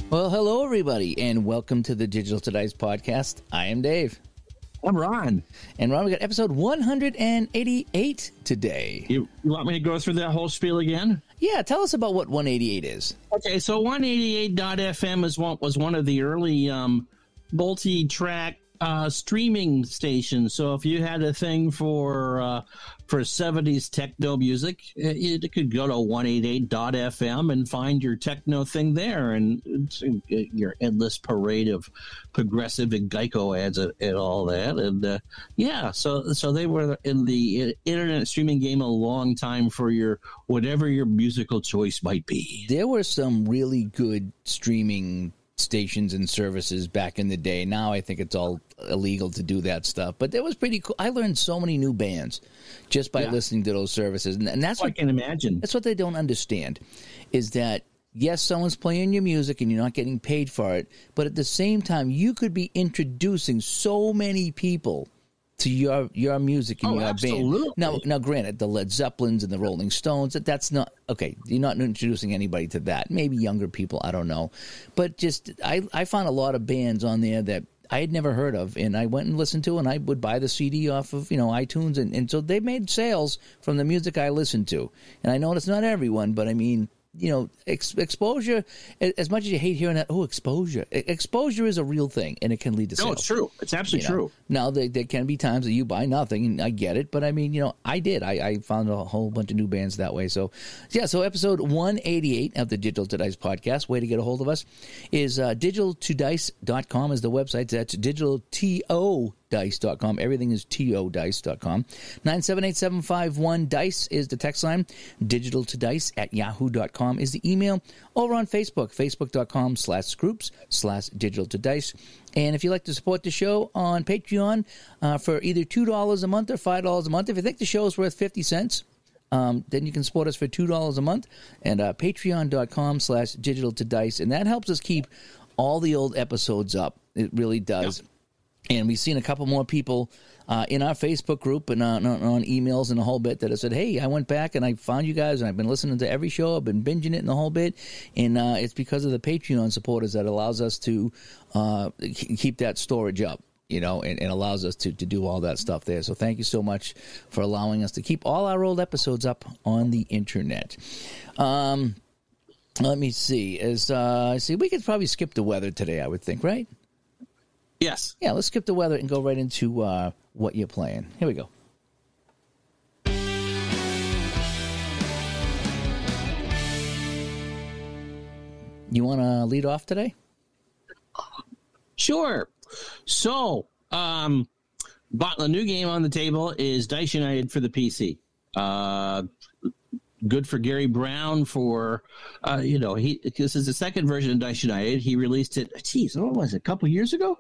Well, hello, everybody, and welcome to the Digital to Dice podcast. I am Dave. I'm Ron. And Ron, we got episode 188 today. You want me to go through that whole spiel again? Yeah, tell us about what 188 is. Okay, so 188.fm was one of the early multi-track streaming stations. So if you had a thing for 70s techno music, you could go to 188.fm and find your techno thing there, and it's your endless parade of Progressive and Geico ads and all that. And so they were in the internet streaming game a long time for your whatever your musical choice might be. There were some really good streaming stations and services back in the day. Now I think it's all illegal to do that stuff, but that was pretty cool. I learned so many new bands just by listening to those services, and that's what I can imagine. That's what they don't understand, is that yes, someone's playing your music and you're not getting paid for it, but at the same time you could be introducing so many people to your music and your absolutely. band. Now, granted, the Led Zeppelins and the Rolling Stones, that's not okay. You're not introducing anybody to that. Maybe younger people, I don't know. But just I found a lot of bands on there that I had never heard of, and I went and listened to, and I would buy the CD off of iTunes, and so they made sales from the music I listened to. And I know it's not everyone, but I mean, exposure, as much as you hate hearing that, exposure is a real thing, and it can lead to sales. No, it's true. It's absolutely true. Now, there can be times that you buy nothing, and I get it, but I mean, I did. I found a whole bunch of new bands that way. So, so episode 188 of the Digital to Dice podcast, way to get a hold of us, is digitaltodice.com is the website. That's digitaltodice.com. Everything is todice.com. 978-751-DICE is the text line. digitaltodice@yahoo.com is the email. Over on Facebook, facebook.com/groups/digitaltodice. And if you'd like to support the show on Patreon for either $2 a month or $5 a month, if you think the show is worth 50 cents, then you can support us for $2 a month, and patreon.com/digitaltodice. And that helps us keep all the old episodes up. It really does. Yep. And we've seen a couple more people in our Facebook group and on emails and a whole bit that have said, hey, I went back and I found you guys and I've been listening to every show. I've been binging it and the whole bit. And it's because of the Patreon supporters that allows us to keep that storage up, and allows us to do all that stuff there. So thank you so much for allowing us to keep all our old episodes up on the internet. Let me see. We could probably skip the weather today, I would think, right? Yes. Yeah, let's skip the weather and go right into what you're playing. Here we go. You want to lead off today? Sure. So, the new game on the table is Dice United for the PC. Good for Gary Brown for, this is the second version of Dice United. He released it, what was it, a couple years ago?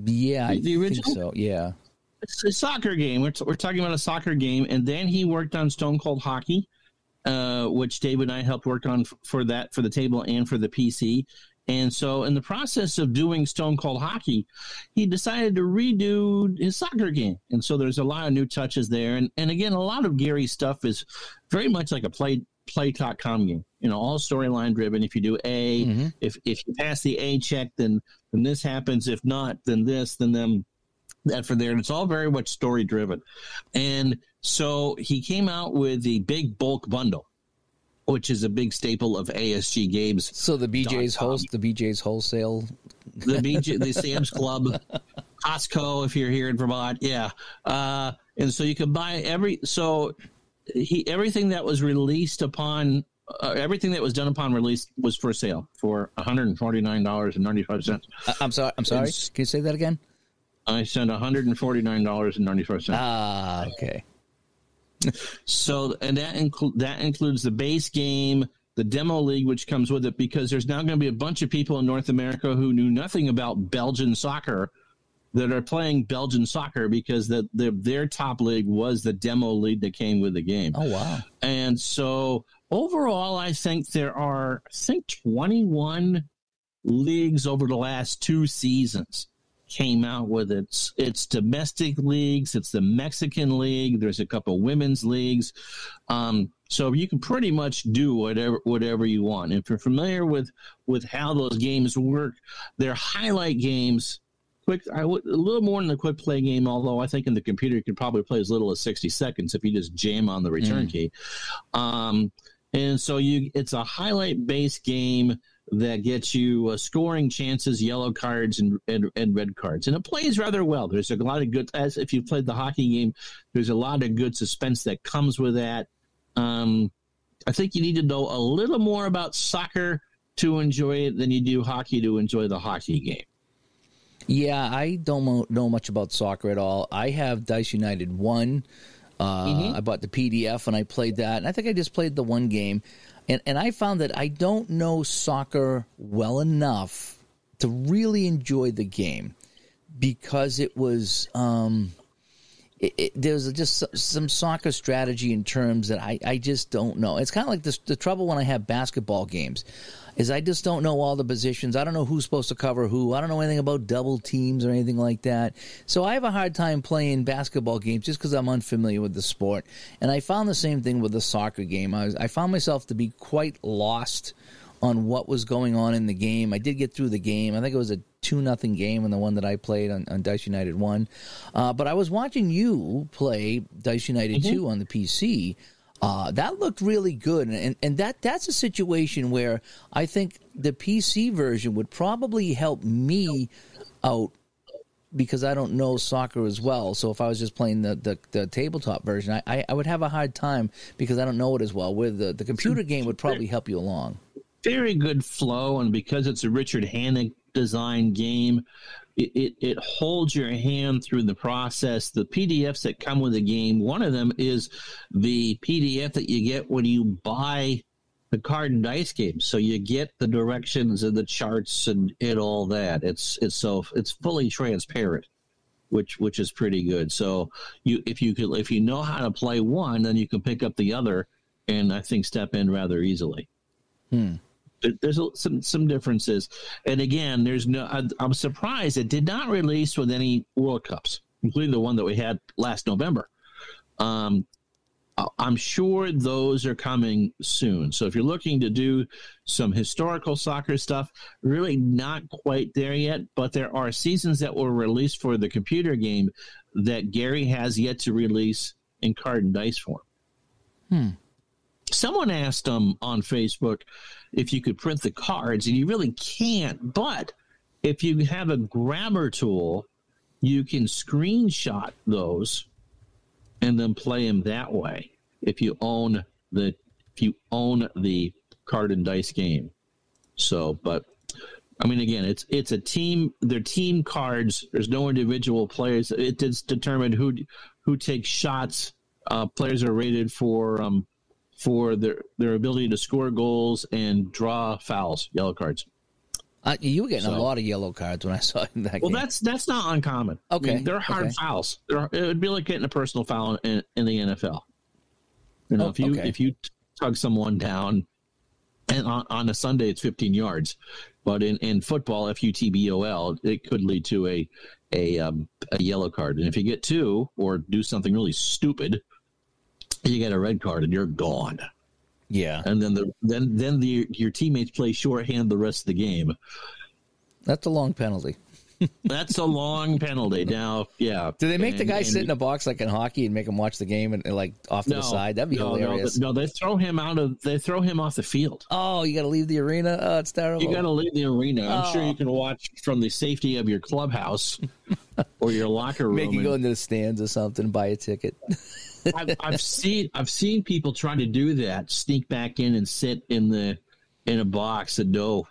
Yeah, the original? Think so, yeah. It's a soccer game. We're talking about a soccer game, and then he worked on Stone Cold Hockey, which Dave and I helped work on for the table and for the PC. And so in the process of doing Stone Cold Hockey, he decided to redo his soccer game. And so there's a lot of new touches there. And again, a lot of Gary's stuff is very much like a play.com game, all storyline driven. If you do A, if you pass the A check, then this happens. If not, then this, then them, that for there. And it's all very much story driven. And so he came out with the big bulk bundle, which is a big staple of ASG games. So the BJ's wholesale, the Sam's Club, Costco, if you're here in Vermont. Yeah. And so you can buy everything that was released upon, everything that was done upon release was for sale for $149.95. I'm sorry. Can you say that again? I said $149.95. Ah, okay. So, and that includes the base game, the demo league, which comes with it, because there's now going to be a bunch of people in North America who knew nothing about Belgian soccer that are playing Belgian soccer because their top league was the demo league that came with the game. Oh, wow. And so overall, I think there are 21 leagues over the last 2 seasons came out with its domestic leagues. It's the Mexican league. There's a couple women's leagues. So you can pretty much do whatever you want. If you're familiar with how those games work, they're highlight games. A little more than the quick play game, although I think in the computer you can probably play as little as 60 seconds if you just jam on the return key. And so it's a highlight-based game that gets you scoring chances, yellow cards, and red cards. And it plays rather well. There's a lot of good, as if you've played the hockey game, there's a lot of good suspense that comes with that. I think you need to know a little more about soccer to enjoy it than you do hockey to enjoy the hockey game. Yeah, I don't know much about soccer at all. I have Dice United 1. I bought the PDF and I played that. And I think I just played the one game. And I found that I don't know soccer well enough to really enjoy the game because it was there's just some soccer strategy in terms that I just don't know. It's kind of like the trouble when I have basketball games is I just don't know all the positions. I don't know who's supposed to cover who. I don't know anything about double teams or anything like that. So I have a hard time playing basketball games just because I'm unfamiliar with the sport. And I found the same thing with the soccer game. I found myself to be quite lost on what was going on in the game. I did get through the game. I think it was a 2-0 game in the one that I played on Dice United 1. But I was watching you play Dice United 2 on the PC. That looked really good, and that's a situation where I think the PC version would probably help me out because I don't know soccer as well. So if I was just playing the tabletop version, I would have a hard time because I don't know it as well. Where the computer game would probably help you along. Very good flow, and because it's a Richard Hannick design game, it holds your hand through the process. The PDFs that come with the game, one of them is the PDF that you get when you buy the card and dice game. So you get the directions and the charts and all that. It's fully transparent, which is pretty good. So if you know how to play one, then you can pick up the other, and I think step in rather easily. There's some differences, and again, I'm surprised it did not release with any World Cups, including the one that we had last November. I'm sure those are coming soon. So if you're looking to do some historical soccer stuff, really not quite there yet, but there are seasons that were released for the computer game that Gary has yet to release in card and dice form. Someone asked on Facebook if you could print the cards, and you really can't. But if you have a grabber tool, you can screenshot those and then play them that way. If you own the card and dice game. So, but I mean, again, it's a team. They're team cards. There's no individual players. It is determined who takes shots. Players are rated for their ability to score goals and draw fouls, yellow cards. You were getting a lot of yellow cards when I saw that game. Well, that's not uncommon. Okay. I mean, they're hard fouls. It would be like getting a personal foul in the NFL. You know, if you tug someone down, and on a Sunday it's 15 yards, but in football, FUTBOL, it could lead to a yellow card. And if you get two or do something really stupid, you get a red card and you're gone. Yeah, and then your teammates play shorthand the rest of the game. That's a long penalty. That's a long penalty. Now, yeah. Do they make the guy sit in a box like in hockey and make him watch the game and like off to the side? That'd be hilarious. No, they throw him off the field. Oh, you got to leave the arena. Oh, it's terrible. You got to leave the arena. I'm sure you can watch from the safety of your clubhouse or your locker room. Make you go into the stands or something, buy a ticket. I've seen people try to do that, sneak back in and sit in a box and no.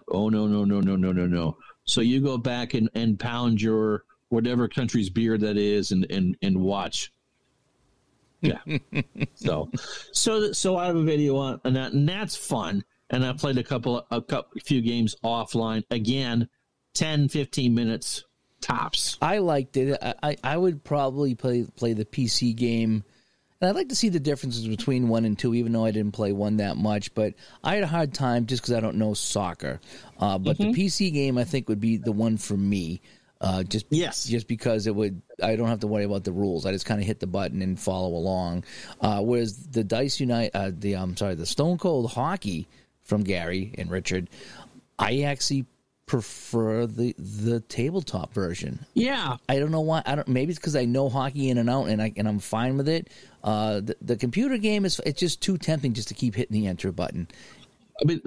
So you go back and pound your whatever country's beer that is and watch. Yeah. So I have a video on that, and that's fun. And I played a few games offline. Again, 10, 15 minutes tops. I liked it. I would probably play the PC game. And I'd like to see the differences between 1 and 2, even though I didn't play 1 that much. But I had a hard time just because I don't know soccer. But the PC game, I think, would be the one for me. Just because I don't have to worry about the rules. I just kind of hit the button and follow along. Whereas the Dice Unite, the Stone Cold Hockey from Gary and Richard, I actually prefer the tabletop version. Yeah, I don't know why. Maybe it's because I know hockey in and out, and I'm fine with it. The computer game it's just too tempting just to keep hitting the enter button. I mean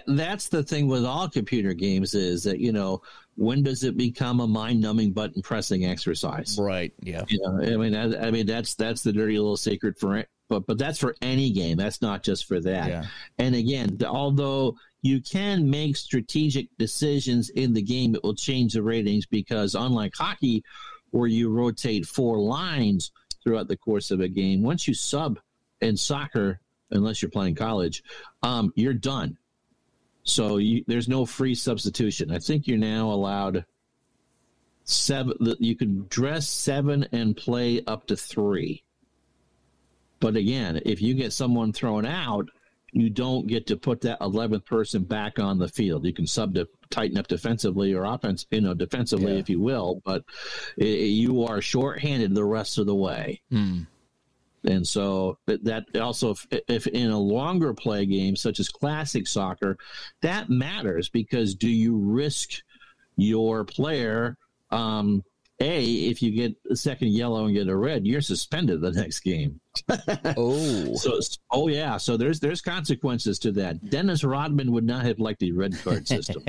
that's the thing with all computer games is that when does it become a mind-numbing button pressing exercise? Right. Yeah. I mean that's the dirty little secret for it. But that's for any game. That's not just for that. Yeah. And again, although you can make strategic decisions in the game, it will change the ratings because unlike hockey, where you rotate 4 lines throughout the course of a game, once you sub in soccer, unless you're playing college, you're done. So there's no free substitution. I think you're now allowed 7. You can dress 7 and play up to 3. But again, if you get someone thrown out, you don't get to put that 11th person back on the field. You can sub to tighten up defensively or defensively, if you will, but you are shorthanded the rest of the way. And so that also, if in a longer play game, such as classic soccer, that matters because do you risk your player, if you get a second yellow and get a red, you're suspended the next game. So there's consequences to that. Dennis Rodman would not have liked the red card system.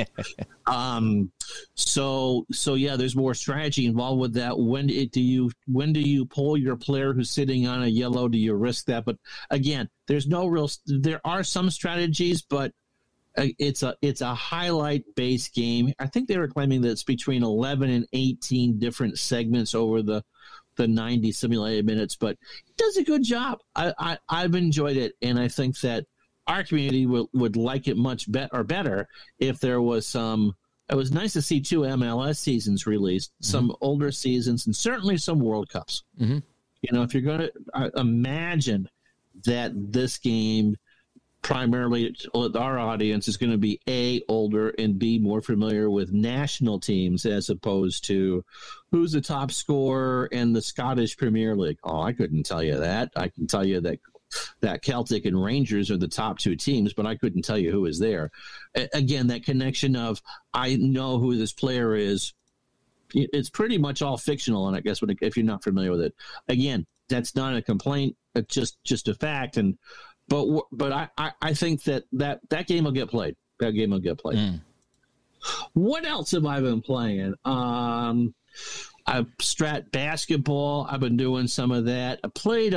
So there's more strategy involved with that. When do you pull your player who's sitting on a yellow? Do you risk that? But again, there are some strategies, but it's a highlight based game. I think they were claiming that it's between 11 and 18 different segments over the 90 simulated minutes, but it does a good job. I've enjoyed it, and I think that our community would like it much better if there was some. It was nice to see 2 MLS seasons released, some older seasons, and certainly some World Cups. If you're going to imagine that this game, primarily our audience is going to be A, older, and B, more familiar with national teams as opposed to who's the top scorer in the Scottish Premier League. Oh, I couldn't tell you that. I can tell you that Celtic and Rangers are the top 2 teams, but I couldn't tell you who is there. Again, that connection of I know who this player is, it's pretty much all fictional, and I guess if you're not familiar with it. Again, that's not a complaint. It's just a fact, and But I think that game will get played. That game will get played. What else have I been playing? I've strat basketball. I've been doing some of that. I played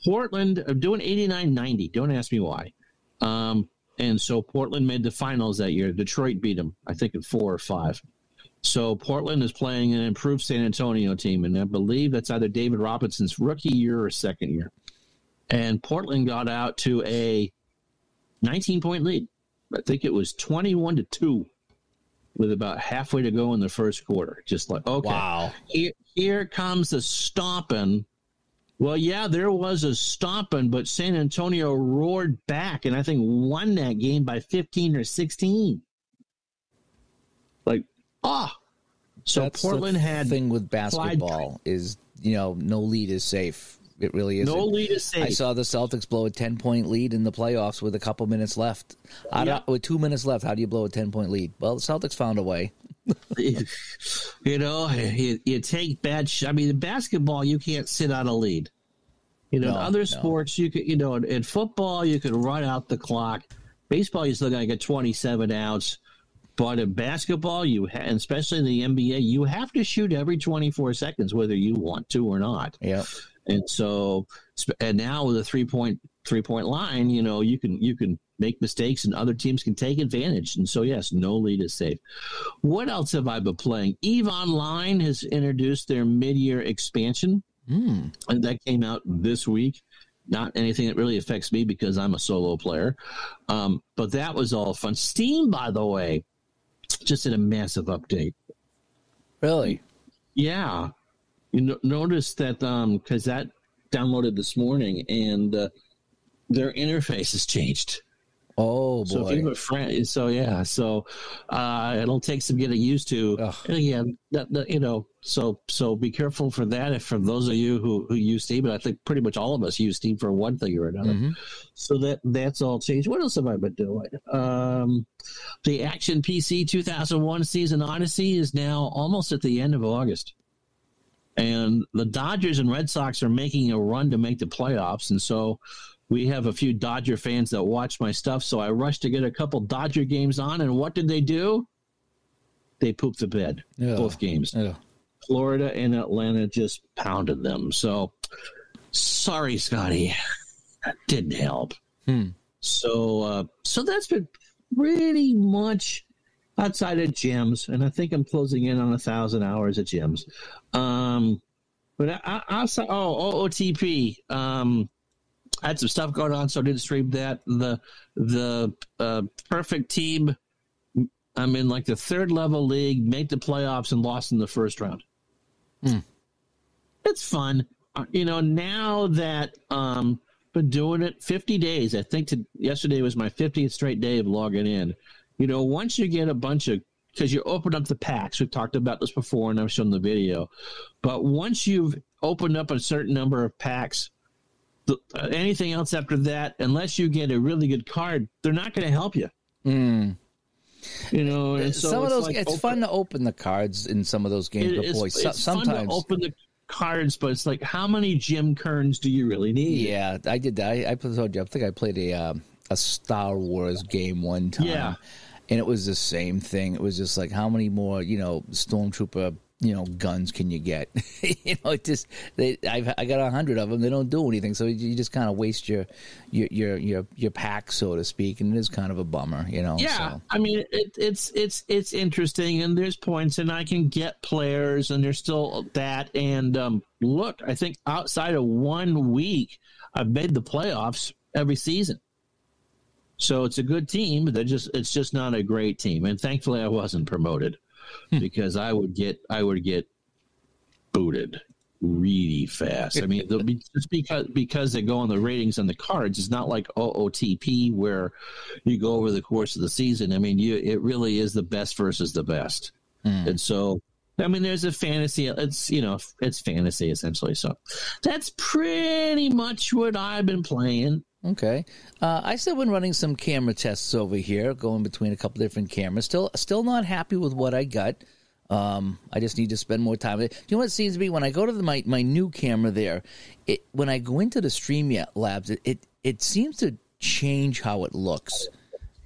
Portland. I'm doing 89-90. Don't ask me why. And so Portland made the finals that year. Detroit beat them, I think, in 4 or 5. So Portland is playing an improved San Antonio team, and I believe that's either David Robinson's rookie year or second year. And Portland got out to a 19-point lead. I think it was 21-2 with about halfway to go in the first quarter. Just like, okay, wow. Here comes a stomping. Well, yeah, there was a stomping, but San Antonio roared back and I think won that game by 15 or 16. So that's Portland the had thing with basketball is, no lead is safe. It really isn't. No lead is safe. I saw the Celtics blow a 10-point lead in the playoffs with a couple minutes left. With 2 minutes left, how do you blow a 10-point lead? Well, the Celtics found a way. You take bad I mean, in basketball, you can't sit on a lead. In other sports, you could, in football, you could run out the clock. Baseball, you still got to get 27 outs. But in basketball, and especially in the NBA, you have to shoot every 24 seconds, whether you want to or not. Yeah. And now with a three-point line, you can make mistakes and other teams can take advantage. And so, yes, no lead is safe. What else have I been playing? EVE Online has introduced their mid-year expansion. And that came out this week. Not anything that really affects me because I'm a solo player. But that was all fun. Steam, by the way, just did a massive update. Really? Yeah. You notice that because that downloaded this morning and their interface has changed. Oh, boy. So if you have a friend, it'll take some getting used to. Ugh. And again, so be careful for that. If for those of you who use Steam, and I think pretty much all of us use Steam for one thing or another. Mm-hmm. So that's all changed. What else have I been doing? The Action PC 2001 Season Odyssey is now almost at the end of August. And the Dodgers and Red Sox are making a run to make the playoffs. And so we have a few Dodger fans that watch my stuff. So I rushed to get a couple Dodger games on. And what did they do? They pooped the bed, both games. Yeah. Florida and Atlanta just pounded them. So sorry, Scotty. That didn't help. So that's been pretty much outside of gyms, and I think I'm closing in on 1,000 hours at gyms. But I saw OOTP. I had some stuff going on, so I didn't stream that. The perfect team. I'm in like the third level league, make the playoffs, and lost in the first round. It's fun, Now that been doing it 50 days, I think yesterday was my 50th straight day of logging in. Once you get a bunch of, because you open up the packs, we've talked about this before and I've shown the video, but once you've opened up a certain number of packs, anything else after that, unless you get a really good card, they're not going to help you. And so some of those, like it's fun to open the cards in some of those games, but boy, it's sometimes fun to open the cards, but it's like, how many Jim Kerns do you really need? Yeah, I did that. I think I played a Star Wars game one time. Yeah. And it was the same thing. It was just like, how many more, Stormtrooper, guns can you get? I got 100 of them. They don't do anything, so you just kind of waste your pack, so to speak, and it is kind of a bummer, Yeah, so. I mean, it's interesting, and there's points, and I can get players, and there's still that. And look, I think outside of 1 week, I've made the playoffs every season. So it's a good team, but it's just not a great team. And thankfully I wasn't promoted because I would get booted really fast. I mean, just because they go on the ratings on the cards, it's not like OOTP where you go over the course of the season. I mean, it really is the best versus the best. And so, I mean, there's a fantasy. It's fantasy essentially. So that's pretty much what I've been playing. Okay. I still been running some camera tests over here, going between a couple different cameras. Still not happy with what I got. I just need to spend more time. You know what it seems to be? When I go to my new camera there, when I go into the Streamlabs, it seems to change how it looks.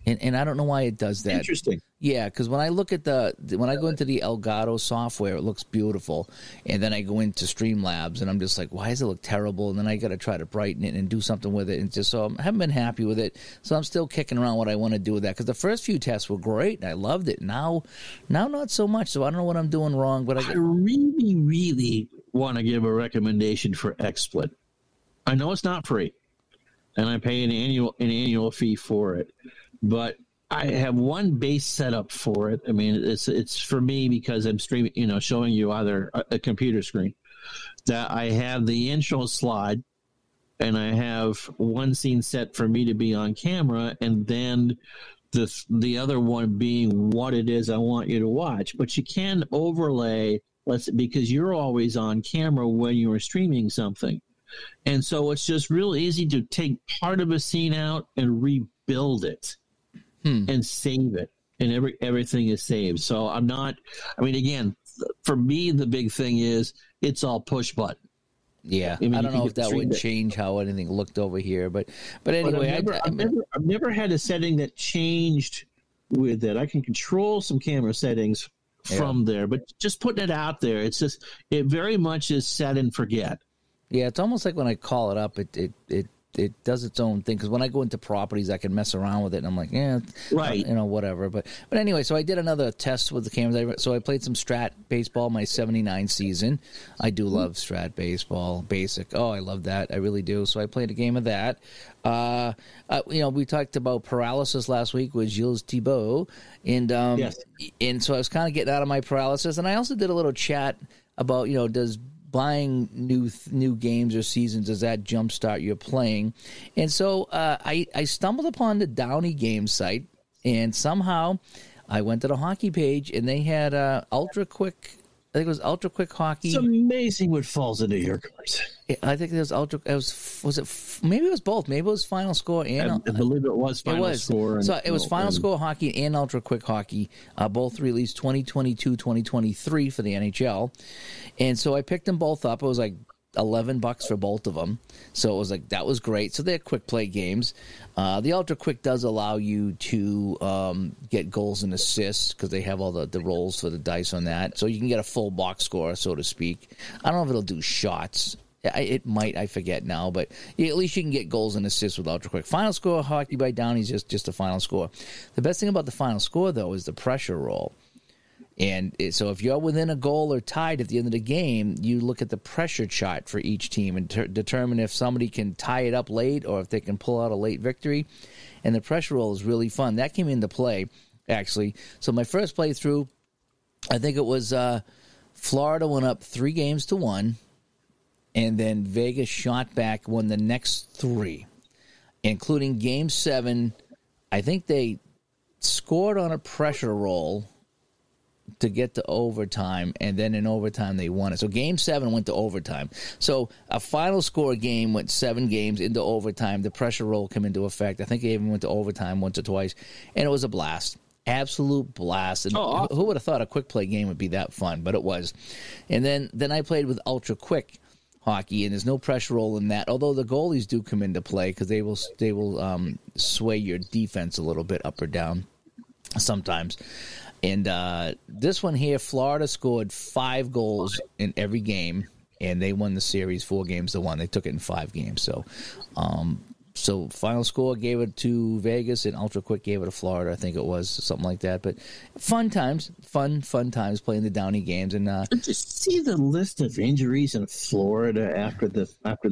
And I don't know why it does that. Interesting. Yeah, because when I look at when I go into the Elgato software, it looks beautiful, and then I go into Streamlabs, and I'm just like, why does it look terrible? And then I got to try to brighten it and do something with it, and just so I haven't been happy with it. So I'm still kicking around what I want to do with that, because the first few tests were great, and I loved it. Now not so much. So I don't know what I'm doing wrong, but I really, really want to give a recommendation for XSplit. I know it's not free, and I pay an annual fee for it, but I have one base setup for it. I mean, it's for me because I'm streaming, showing you either a computer screen, that I have the intro slide, and I have one scene set for me to be on camera, and then the other one being what it is I want you to watch. But you can overlay, because you're always on camera when you are streaming something. And so it's just real easy to take part of a scene out and rebuild it. And save it, and everything is saved. So again, for me, the big thing is it's all push button. Yeah, I don't know if that would change how anything looked over here, but anyway, I've never had a setting that changed with it. I can control some camera settings from there, but just putting it out there, it very much is set and forget. Yeah, it's almost like when I call it up, it does its own thing, because when I go into properties, I can mess around with it, and I'm like, right, whatever. But anyway, so I did another test with the cameras. So I played some Strat Baseball, my 79 season. I do love Strat Baseball Basic. Oh, I love that. I really do. So I played a game of that. We talked about paralysis last week with Gilles Thibault, and and so I was kind of getting out of my paralysis, and I also did a little chat about, does buying new games or seasons, does that jumpstart your playing? And so I stumbled upon the Downey game site, and somehow I went to the hockey page, and they had Ultra Quick. I think it was Ultra Quick Hockey. It's amazing what falls into your cards. I think it was Ultra. Maybe it was both. Maybe it was Final Score and I believe it was Final Score. So it was Final Score Hockey and Ultra Quick Hockey, both released 2022, 2023 for the NHL. And so I picked them both up. It was like $11 for both of them. So it was like, that was great. So they're quick play games. The Ultra Quick does allow you to get goals and assists because they have all the rolls for the dice on that. So you can get a full box score, so to speak. I don't know if it'll do shots. It might, I forget now, but at least you can get goals and assists with Ultra Quick. Final Score Hockey by Downey is just a final score. The best thing about the final score, though, is the pressure roll. And so if you're within a goal or tied at the end of the game, you look at the pressure chart for each team and determine if somebody can tie it up late or if they can pull out a late victory. And the pressure roll is really fun. That came into play, actually. So my first playthrough, I think it was Florida went up 3-1, and then Vegas shot back, won the next 3, including Game 7. I think they scored on a pressure roll to get to overtime, and then in overtime they won it. So Game 7 went to overtime. So a final score game went 7 games into overtime. The pressure roll came into effect. I think they even went to overtime once or twice, and it was a blast. Absolute blast. And awesome. Who would have thought a quick play game would be that fun? But it was. And then I played with Ultra Quick Hockey, and there's no pressure roll in that, although the goalies do come into play because they will sway your defense a little bit up or down sometimes. And this one here, Florida scored 5 goals in every game, and they won the series 4-1. They took it in 5 games. So Final Score gave it to Vegas, and Ultra Quick gave it to Florida. I think it was something like that. But fun times playing the Downey games. And just see the list of injuries in Florida after the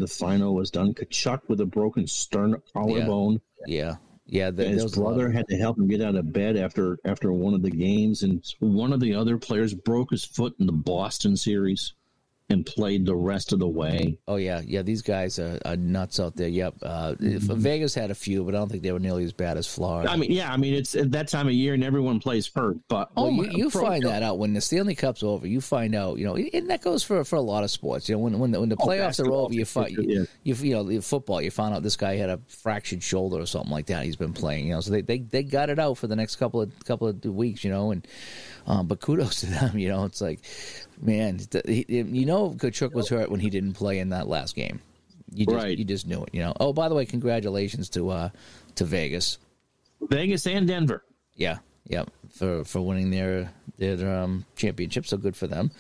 final was done. Kachuk with a broken sternum collarbone. Yeah. His brother had to help him get out of bed after one of the games, and one of the other players broke his foot in the Boston series and played the rest of the way. Oh, yeah. These guys are nuts out there. Yep. Vegas had a few, but I don't think they were nearly as bad as Florida. I mean, it's at that time of year and everyone plays hurt. But you find that out when the Stanley Cup's over. You find out, and that goes for a lot of sports. When the playoffs are over, you find football. You find out this guy had a fractured shoulder or something like that. He's been playing. So they got it out for the next couple of weeks. And but kudos to them. It's like, man, Kachuk was hurt when he didn't play in that last game. You just knew it. Oh, by the way, congratulations to Vegas and Denver. Yeah, for winning their championship. So good for them.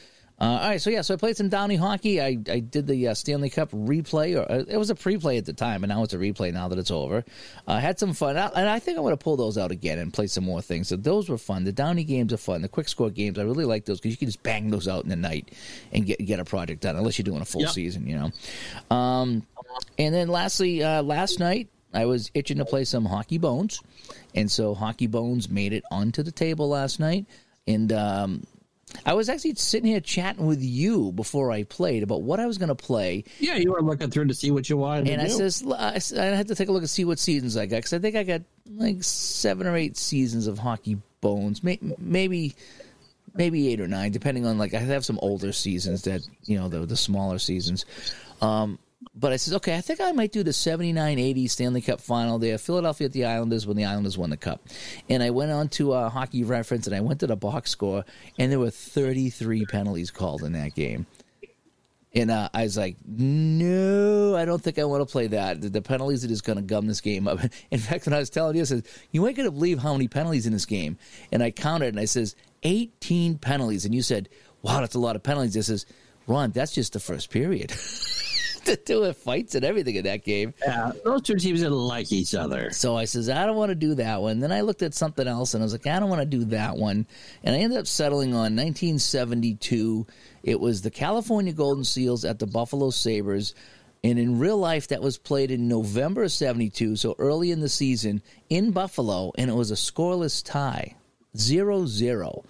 All right, so I played some Downey hockey. I did the Stanley Cup replay, or it was a pre-play at the time, and now it's a replay now that it's over. Had some fun, and I think I'm going to pull those out again and play some more things. So those were fun. The Downey games are fun. The quick score games, I really like those because you can just bang those out in the night and get a project done, unless you're doing a full season, And then lastly, last night, I was itching to play some Hockey Bones, and so Hockey Bones made it onto the table last night, and I was actually sitting here chatting with you before I played about what I was going to play. Yeah, you were looking through to see what you wanted to do. I had to take a look and see what seasons I got, because I think I got like 7 or 8 seasons of Hockey Bones, maybe 8 or 9, depending on, like, I have some older seasons that, the smaller seasons. But I said, okay, I think I might do the 79-80 Stanley Cup final there, Philadelphia at the Islanders when the Islanders won the Cup. And I went on to Hockey Reference, and I went to the box score, and there were 33 penalties called in that game. And I was like, no, I don't think I want to play that. The penalties are just going to gum this game up. In fact, when I was telling you, I said, you ain't going to believe how many penalties in this game. And I counted, and I says, 18 penalties. And you said, wow, that's a lot of penalties. I says, Ron, that's just the first period. To do with fights and everything in that game. Yeah, those two teams didn't like each other. So I says, I don't want to do that one. Then I looked at something else, and I was like, I don't want to do that one. And I ended up settling on 1972. It was the California Golden Seals at the Buffalo Sabres. And in real life, that was played in November of 72, so early in the season, in Buffalo, and it was a scoreless tie, 0-0.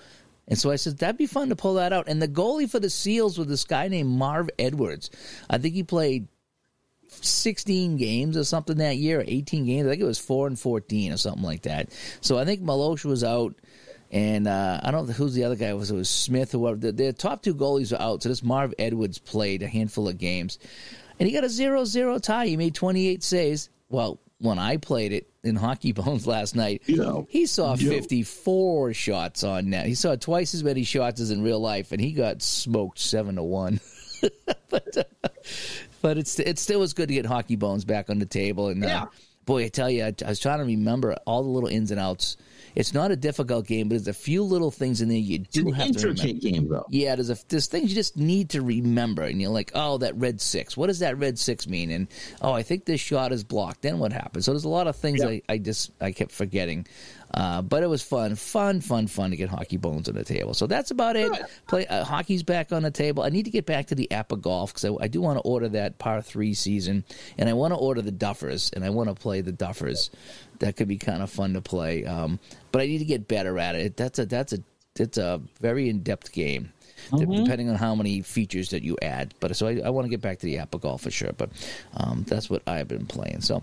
And so I said, that'd be fun to pull that out. And the goalie for the Seals was this guy named Marv Edwards. I think he played 16 games or something that year, 18 games. I think it was 4-14 or something like that. So I think Milosh was out. And I don't know who's the other guy was. It was Smith, whoever. Their top two goalies were out. So this Marv Edwards played a handful of games. And he got a 0-0 tie. He made 28 saves. Well, when I played it in Hockey Bones last night, he saw 54 shots on net. He saw twice as many shots as in real life, and he got smoked 7-1. But it still was good to get Hockey Bones back on the table. And boy, I tell you, I was trying to remember all the little ins and outs. It's not a difficult game, but there's a few little things in there you do have to remember. Intricate game, though. Yeah, there's things you just need to remember, and you're like, oh, that red 6. What does that red 6 mean? And oh, I think this shot is blocked. Then what happens? So there's a lot of things I kept forgetting. But it was fun to get Hockey Bones on the table. So that's about it. Hockey's back on the table. I need to get back to the Appa Golf because I do want to order that par 3 season, and I want to order the Duffers, and I want to play the Duffers. That could be kind of fun to play. But I need to get better at it. It's a very in-depth game. Depending on how many features that you add. But so I want to get back to the Appa Golf for sure. But that's what I've been playing. So,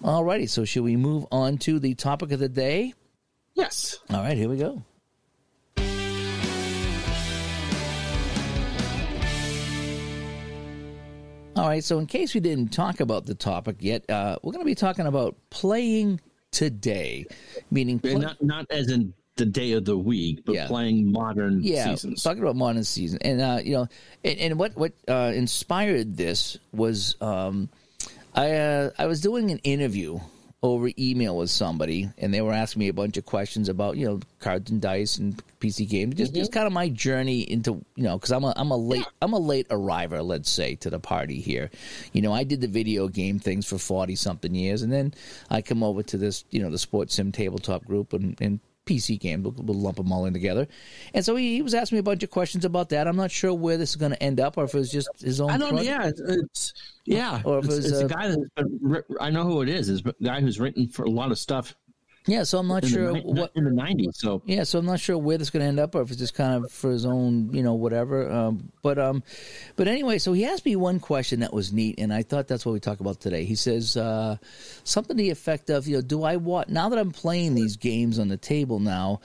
all righty. So should we move on to the topic of the day? Yes. All right, here we go. All right, so in case we didn't talk about the topic yet, we're going to be talking about playing today, meaning not as in the day of the week, but playing modern seasons. Talking about modern season, and and what inspired this was I was doing an interview over email with somebody, and they were asking me a bunch of questions about cards and dice and PC games, just kind of my journey into because I'm a late arriver, let's say, to the party here. I did the video game things for 40 something years, and then I come over to this the sports sim tabletop group and PC game. We'll lump them all in together. And so he was asking me a bunch of questions about that. I'm not sure where this is going to end up, or if it was just his own. I don't know. Yeah, or if it's a guy that I know who it is. It's a guy who's written for a lot of stuff. Yeah, so I'm not sure what in the 90s. So so I'm not sure where this is going to end up, or if it's just kind of for his own, whatever. But anyway, so he asked me one question that was neat, and I thought that's what we talk about today. He says something to the effect of, do I watch now that I'm playing these games on the table now?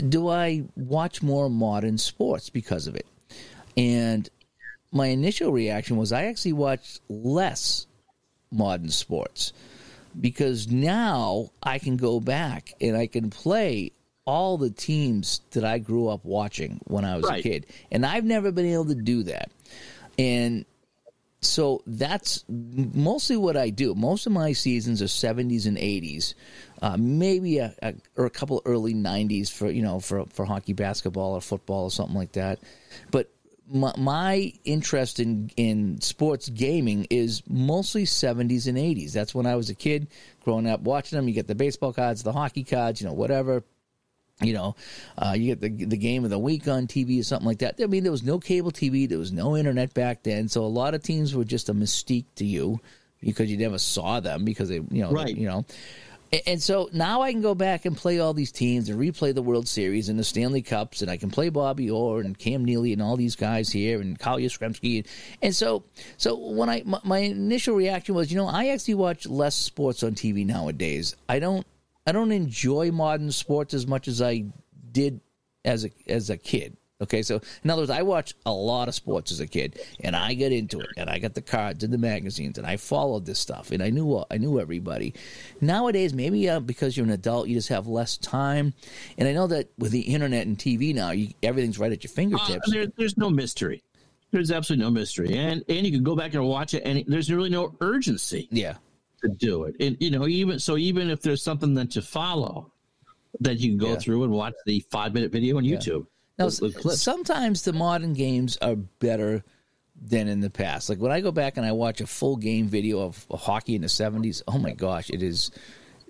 Do I watch more modern sports because of it? And my initial reaction was I actually watch less modern sports. Because now I can go back and I can play all the teams that I grew up watching when I was a kid. And I've never been able to do that. And so that's mostly what I do. Most of my seasons are 70s and 80s, maybe or a couple early 90s for hockey, basketball, or football or something like that. But my interest in sports gaming is mostly 70s and 80s. That's when I was a kid growing up watching them. You get the baseball cards, the hockey cards, whatever. You get the game of the week on TV or something like that. I mean, there was no cable TV. There was no internet back then. So a lot of teams were just a mystique to you because you never saw them because they, And so now I can go back and play all these teams and replay the World Series and the Stanley Cups, and I can play Bobby Orr and Cam Neely and all these guys here and Kyle Yastrzemski. And so when my initial reaction was, I actually watch less sports on TV nowadays. I don't enjoy modern sports as much as I did as a kid. Okay, so in other words, I watched a lot of sports as a kid, and I got into it, and I got the cards and the magazines, and I followed this stuff, and I knew everybody. Nowadays, maybe because you're an adult, you just have less time, and I know that with the internet and TV now, everything's right at your fingertips. There's no mystery. There's absolutely no mystery, and you can go back and watch it, and there's really no urgency. Yeah, to do it, and even if there's something that to follow, that you can go through and watch the 5-minute video on YouTube. Now, sometimes the modern games are better than in the past. Like when I go back and I watch a full game video of hockey in the 70s, oh my gosh,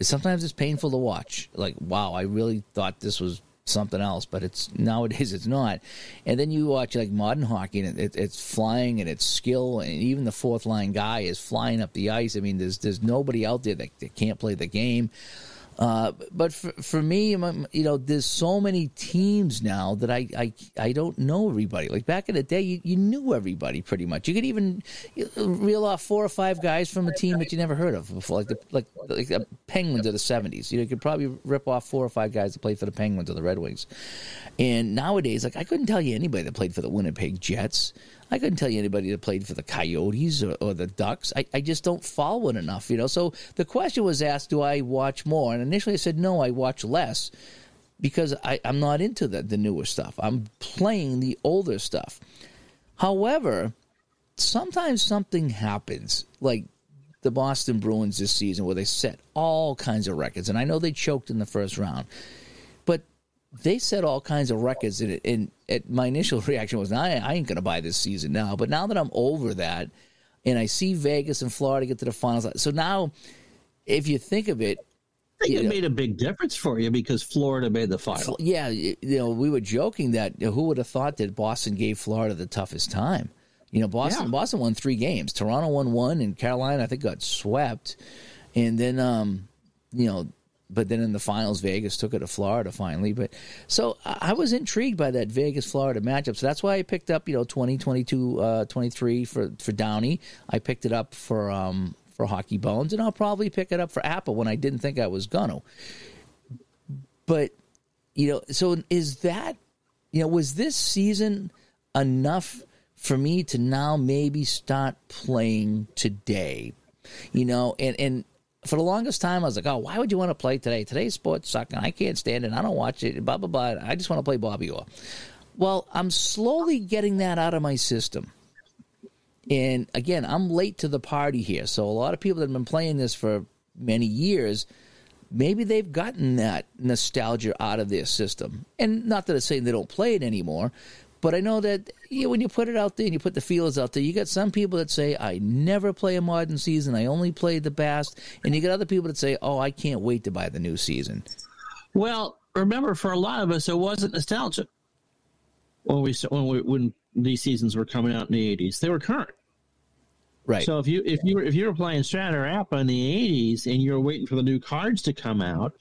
sometimes it's painful to watch. Like, wow, I really thought this was something else, but nowadays it's not. And then you watch like modern hockey, and it's flying and it's skill, and even the fourth line guy is flying up the ice. I mean, there's nobody out there that can't play the game. But for me, there's so many teams now that I don't know everybody. Like back in the day, you knew everybody pretty much. You could even reel off 4 or 5 guys from a team that you never heard of before, like the Penguins of the 70s. You could probably rip off 4 or 5 guys that played for the Penguins or the Red Wings. And nowadays, like I couldn't tell you anybody that played for the Winnipeg Jets. I couldn't tell you anybody that played for the Coyotes or the Ducks. I just don't follow it enough, So the question was asked, do I watch more? And initially I said, no, I watch less because I'm not into the newer stuff. I'm playing the older stuff. However, sometimes something happens, like the Boston Bruins this season where they set all kinds of records. And I know they choked in the first round. But they set all kinds of records, and my initial reaction was, I ain't going to buy this season now. But now that I'm over that, and I see Vegas and Florida get to the finals, so now, if you think of it, I think it made a big difference for you because Florida made the final. Yeah, we were joking that who would have thought that Boston gave Florida the toughest time? Boston won 3 games. Toronto won 1, and Carolina, I think, got swept. And then, but then in the finals, Vegas took it to Florida finally. But so I was intrigued by that Vegas-Florida matchup. So that's why I picked up, 20, 22, 23 for Downey. I picked it up for Hockey Bones, and I'll probably pick it up for Apple when I didn't think I was gonna. But, so is that, was this season enough for me to now maybe start playing today? And for the longest time, I was like, oh, why would you want to play today? Today's sports suck, and I can't stand it. I don't watch it, blah, blah, blah. I just want to play Bobby Orr. Well, I'm slowly getting that out of my system. And, again, I'm late to the party here. So a lot of people that have been playing this for many years, maybe they've gotten that nostalgia out of their system. And not that it's saying they don't play it anymore, but I know that when you put it out there and you put the feelers out there, you got some people that say, I never play a modern season. I only play the past. And you got other people that say, oh, I can't wait to buy the new season. Well, remember, for a lot of us, it wasn't nostalgia when these seasons were coming out in the 80s. They were current. Right. So if you were playing Strat or Appa in the 80s and you were waiting for the new cards to come out,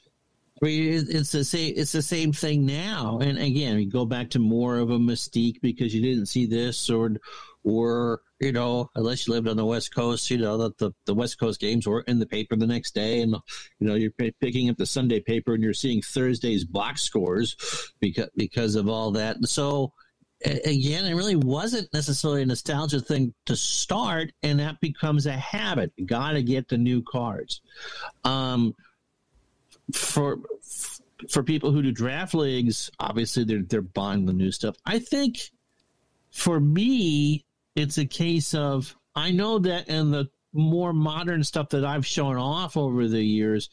it's the same thing now. And again, we go back to more of a mystique because you didn't see this or unless you lived on the West Coast, that the West Coast games were in the paper the next day, and you're picking up the Sunday paper and you're seeing Thursday's box scores because of all that. So again, it really wasn't necessarily a nostalgia thing to start, and that becomes a habit. You got to get the new cards. For people who do draft leagues, obviously they're buying the new stuff. I think for me, it's a case of, I know that in the more modern stuff that I've shown off over the years,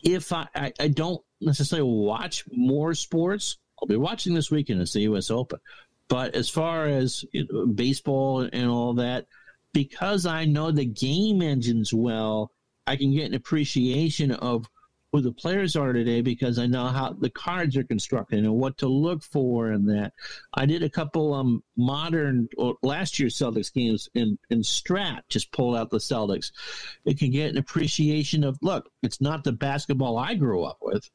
if I don't necessarily watch more sports, I'll be watching this weekend. It's the U.S. Open. But as far as baseball and all that, because I know the game engines well, I can get an appreciation of who the players are today because I know how the cards are constructed and what to look for in that. I did a couple last year's Celtics games in Strat, just pulled out the Celtics. It can get an appreciation of, look, it's not the basketball I grew up with,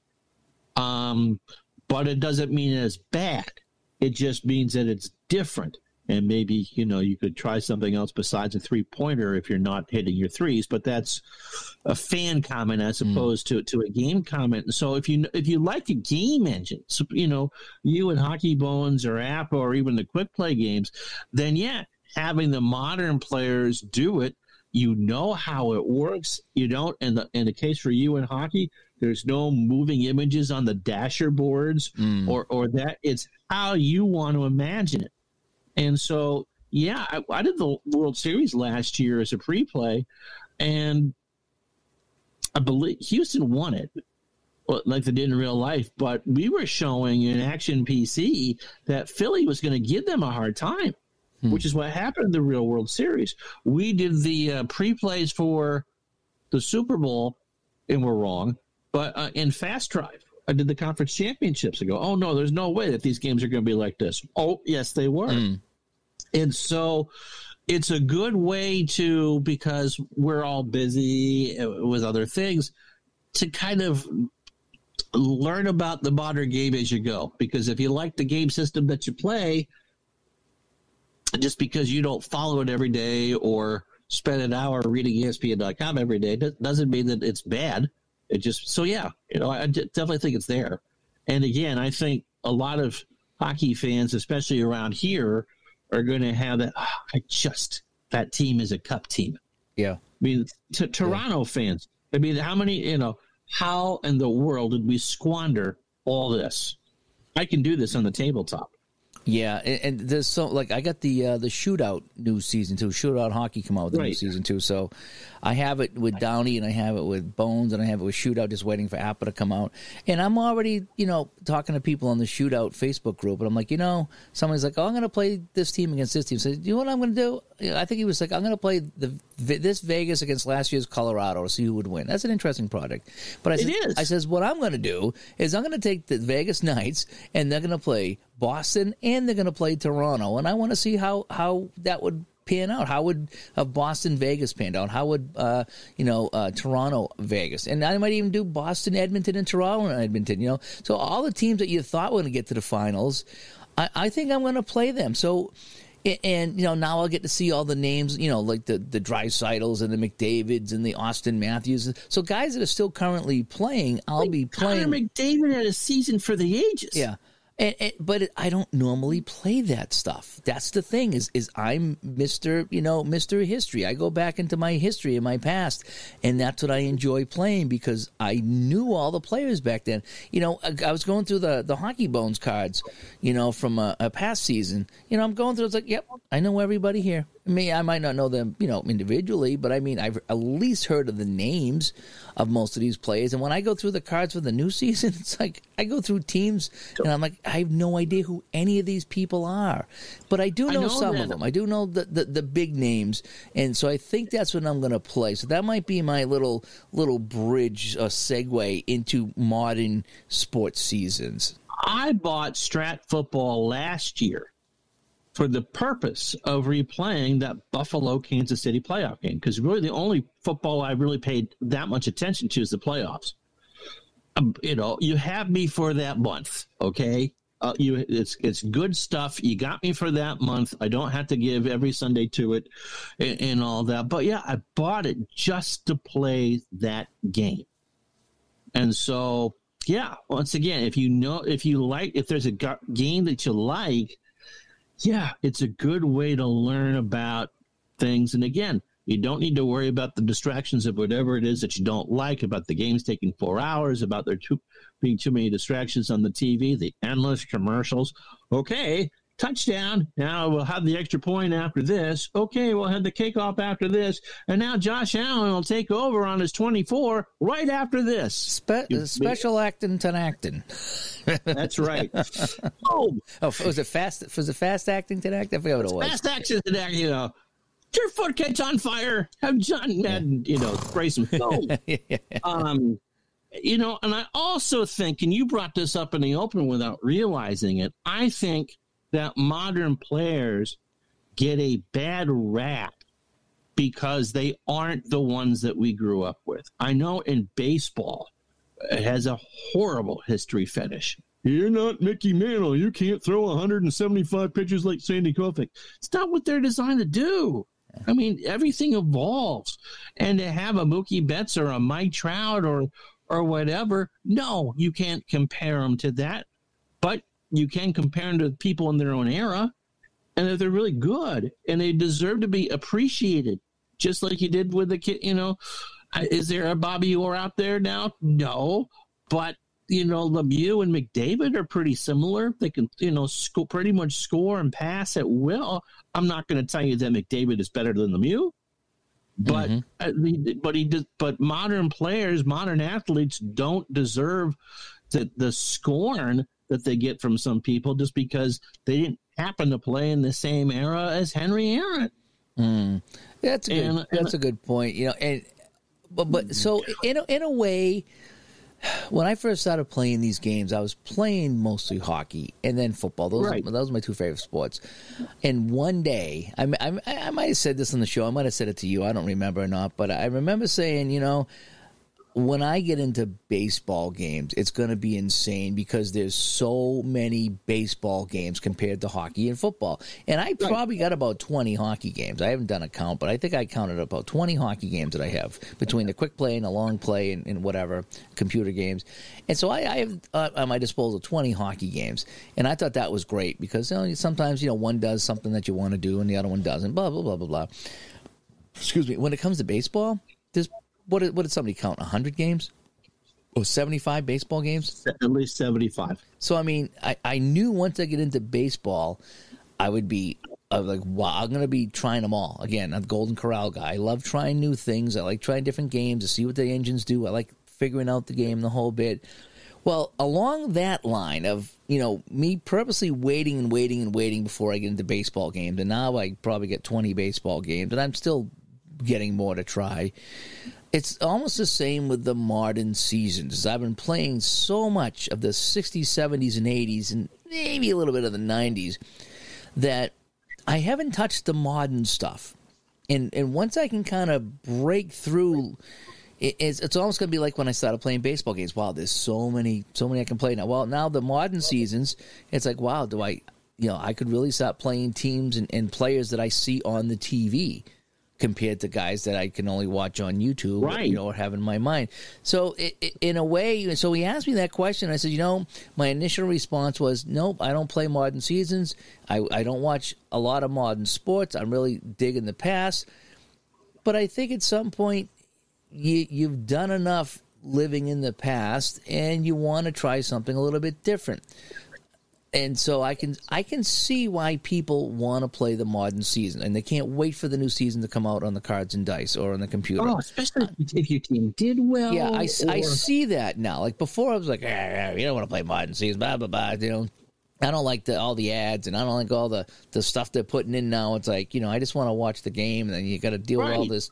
but it doesn't mean it's bad. It just means that it's different. And maybe, you could try something else besides a three-pointer if you're not hitting your threes. But that's a fan comment as opposed to a game comment. So if you like a game engine, so, you and Hockey Bones or App or even the quick play games, then, yeah, having the modern players do it, how it works. You don't. And in the case for you in hockey, there's no moving images on the dasher boards or that. It's how you want to imagine it. And so, yeah, I did the World Series last year as a pre-play, and I believe Houston won it, like they did in real life. But we were showing in Action PC that Philly was going to give them a hard time, which is what happened in the real World Series. We did the pre-plays for the Super Bowl, and we're wrong. But in Fast Drive, I did the conference championships. I go, oh, no, there's no way that these games are going to be like this. Oh, yes, they were. And so it's a good way to, because we're all busy with other things, to kind of learn about the modern game as you go. Because if you like the game system that you play, just because you don't follow it every day or spend an hour reading ESPN.com every day doesn't mean that it's bad. It just, so yeah, I definitely think it's there. And again, I think a lot of hockey fans, especially around here, are going to have that. That team is a cup team. Yeah. I mean, Toronto fans. I mean, how in the world did we squander all this? I can do this on the tabletop. Yeah, and there's so I got the Shootout new season 2. Shootout Hockey come out with the new season 2. So I have it with Downey and I have it with Bones and I have it with Shootout, just waiting for Appa to come out. And I'm already talking to people on the Shootout Facebook group, and I'm like, somebody's like, oh, I'm going to play this team against this team. So you know what I'm going to do? I think he was like, I'm going to play this Vegas against last year's Colorado to see who would win. That's an interesting project. But I says what I'm going to do is I'm going to take the Vegas Knights and they're going to play Boston and they're going to play Toronto, and I want to see how that would pan out. How would Boston Vegas pan out? How would Toronto Vegas? And I might even do Boston Edmonton and Toronto Edmonton. So all the teams that you thought were going to get to the finals, I think I'm going to play them. So. And, now I'll get to see all the names, like the Dreisaitl's and the McDavids and the Austin Matthews. So guys that are still currently playing, I'll be playing. Connor McDavid had a season for the ages. Yeah. But I don't normally play that stuff. That's the thing is I'm Mr. History. I go back into my history and my past, and that's what I enjoy playing because I knew all the players back then. I was going through the Hockey Bones cards, from a past season. I'm going through. It's like, yep, I know everybody here. I might not know them, individually, but I mean, I've at least heard of the names of most of these players. And when I go through the cards for the new season, it's like I go through teams and I'm like, I have no idea who any of these people are. But I do know some of them. I do know the big names. And so I think that's what I'm going to play. So that might be my little bridge, segue into modern sports seasons. I bought Strat Football last year for the purpose of replaying that Buffalo-Kansas City playoff game, because really the only football I really paid that much attention to is the playoffs. You have me for that month, okay? It's good stuff. You got me for that month. I don't have to give every Sunday to it and all that. But, yeah, I bought it just to play that game. And so, yeah, once again, if there's a game that you like, yeah, it's a good way to learn about things. And again, you don't need to worry about the distractions of whatever it is that you don't like, about the games taking 4 hours, about there being too many distractions on the TV, the endless commercials. Okay, touchdown. Now we'll have the extra point after this. Okay, we'll have the kickoff after this. And now Josh Allen will take over on his 24 right after this. Special actin to actin. That's right. Was it fast acting to act? I forgot what it was. Fast action to act, your foot catch on fire. Have John Madden, spray some foam. And I also think, and you brought this up in the open without realizing it, I think that modern players get a bad rap because they aren't the ones that we grew up with. I know in baseball, it has a horrible history fetish. You're not Mickey Mantle. You can't throw 175 pitches like Sandy Koufax. It's not what they're designed to do. I mean, everything evolves. And to have a Mookie Betts or a Mike Trout or whatever, no, you can't compare them to that. But you can compare them to people in their own era, and that they're really good, and they deserve to be appreciated, just like you did with the kid. Is there a Bobby Orr out there now? No, but Lemieux and McDavid are pretty similar. They can pretty much score and pass at will. I'm not going to tell you that McDavid is better than Lemieux, but but modern players, modern athletes don't deserve the scorn that they get from some people just because they didn't happen to play in the same era as Henry Aaron. That's a good point. But so in a way, when I first started playing these games, I was playing mostly hockey and then football. Those were my two favorite sports. And one day, I might have said this on the show. I might have said it to you. I don't remember or not. But I remember saying, when I get into baseball games, it's going to be insane because there's so many baseball games compared to hockey and football. And I probably got about 20 hockey games. I haven't done a count, but I think I counted about 20 hockey games that I have between the quick play and the long play and whatever, computer games. And so I have at my disposal 20 hockey games. And I thought that was great because sometimes, one does something that you want to do and the other one doesn't, blah, blah, blah, blah, blah. Excuse me. When it comes to baseball, there's What did somebody count? 100 games? Or 75 baseball games? At least 75. So, I mean, I knew once I get into baseball, I was like, wow, I'm going to be trying them all. Again, I'm a Golden Corral guy. I love trying new things. I like trying different games to see what the engines do. I like figuring out the game the whole bit. Well, along that line of, me purposely waiting before I get into baseball games, and now I probably get 20 baseball games, and I'm still getting more to try. It's almost the same with the modern seasons. I've been playing so much of the 60s, 70s, and 80s, and maybe a little bit of the 90s, that I haven't touched the modern stuff. And once I can kind of break through, it's almost going to be like when I started playing baseball games. Wow, there's so many I can play now. Well, now the modern seasons, it's like, wow, I could really start playing teams and players that I see on the TV, compared to guys that I can only watch on YouTube, right, or have in my mind. So in a way, so he asked me that question. I said, my initial response was, nope, I don't play modern seasons. I don't watch a lot of modern sports. I'm really digging the past. But I think at some point you've done enough living in the past and you want to try something a little bit different. And so I can see why people want to play the modern season, and they can't wait for the new season to come out on the cards and dice or on the computer. Oh, especially if your team did well. Yeah, I see that now. Like before, I was like, you don't want to play modern season, blah blah blah. I don't like all the ads, and I don't like all the stuff they're putting in now. It's like, I just want to watch the game, and then you got to deal with all this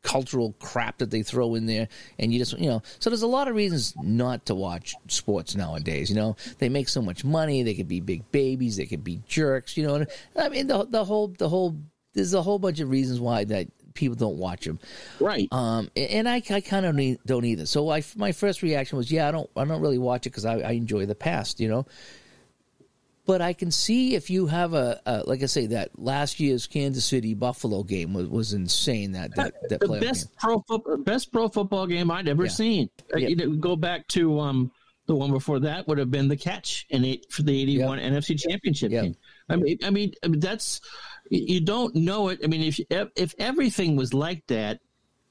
cultural crap that they throw in there, and you just so there's a lot of reasons not to watch sports nowadays. They make so much money, they could be big babies, they could be jerks, I mean the whole there's a whole bunch of reasons why that people don't watch them, right? And I kind of don't either. So my first reaction was, I don't really watch it because I enjoy the past, But I can see if you have like I say, that last year's Kansas City Buffalo game was insane. That the best pro football game I'd ever seen. Go back to the one before that would have been the catch for the '81 NFC Championship game. I mean that's, you don't know it. I mean, if everything was like that,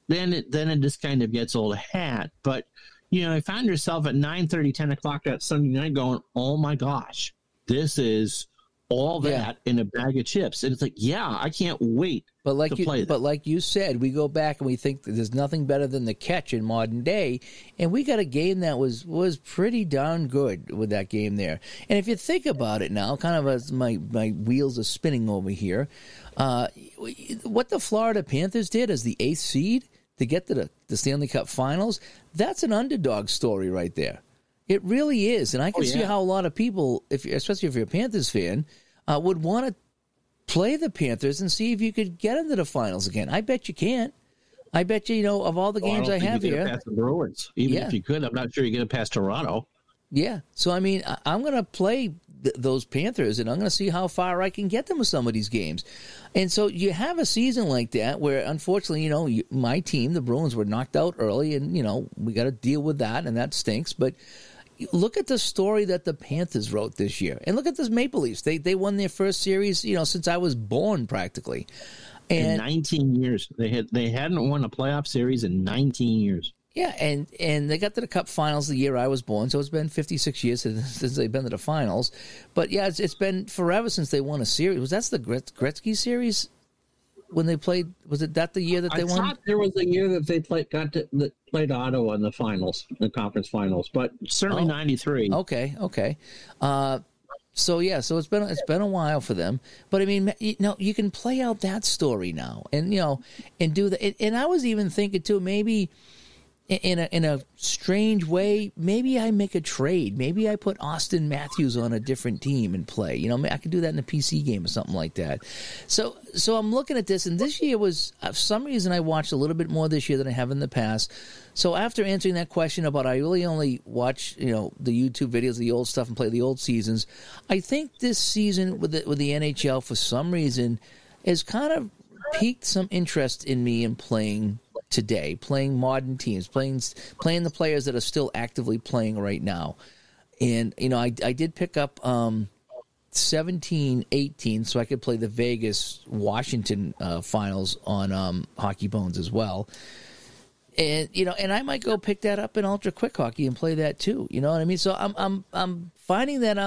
then it just kind of gets old hat. But I found yourself at 9:30, 10 o'clock that Sunday night going, oh my gosh, this is all that in a bag of chips. And it's like, I can't wait to play that. But like you said, we go back and we think that there's nothing better than the catch in modern day. And we got a game that was pretty darn good with that game there. And if you think about it now, kind of as my wheels are spinning over here, what the Florida Panthers did as the 8th seed to get to the Stanley Cup Finals, that's an underdog story right there. It really is, and I can see how a lot of people, especially if you're a Panthers fan, would want to play the Panthers and see if you could get into the finals again. I bet you can't. I bet you, of all the games I have here, past the Bruins. Even if you could, I'm not sure you get past Toronto. Yeah, so I mean, I'm going to play those Panthers, and I'm going to see how far I can get them with some of these games. And so you have a season like that where, unfortunately, my team, the Bruins, were knocked out early, and we got to deal with that, and that stinks, but. Look at the story that the Panthers wrote this year, and look at this Maple Leafs. They won their first series, since I was born, practically. And in 19 years, they hadn't won a playoff series in 19 years. Yeah, and they got to the Cup Finals the year I was born, so it's been 56 years since they've been to the finals. But yeah, it's been forever since they won a series. Was that the Gretzky series? When they played, was it that the year that they won? I thought there was a year that they played Ottawa in the finals, the conference finals, but certainly 93. Okay. So it's been a while for them, but I mean, you can play out that story now, and and do that. And I was even thinking too, maybe in a strange way, maybe I make a trade. Maybe I put Austin Matthews on a different team and play. You know, I could do that in a PC game or something like that. So I'm looking at this, and this year was, for some reason, I watched a little bit more this year than I have in the past. So after answering that question about I really only watch, you know, the YouTube videos, the old stuff, and play the old seasons, I think this season with the NHL, for some reason, has kind of piqued some interest in me in playing today, playing modern teams, playing the players that are still actively playing right now. And, you know, I did pick up 17-18 so I could play the Vegas-Washington finals on Hockey Bones as well. And, you know, and I might go pick that up in Ultra Quick Hockey and play that too. You know what I mean? So I'm finding that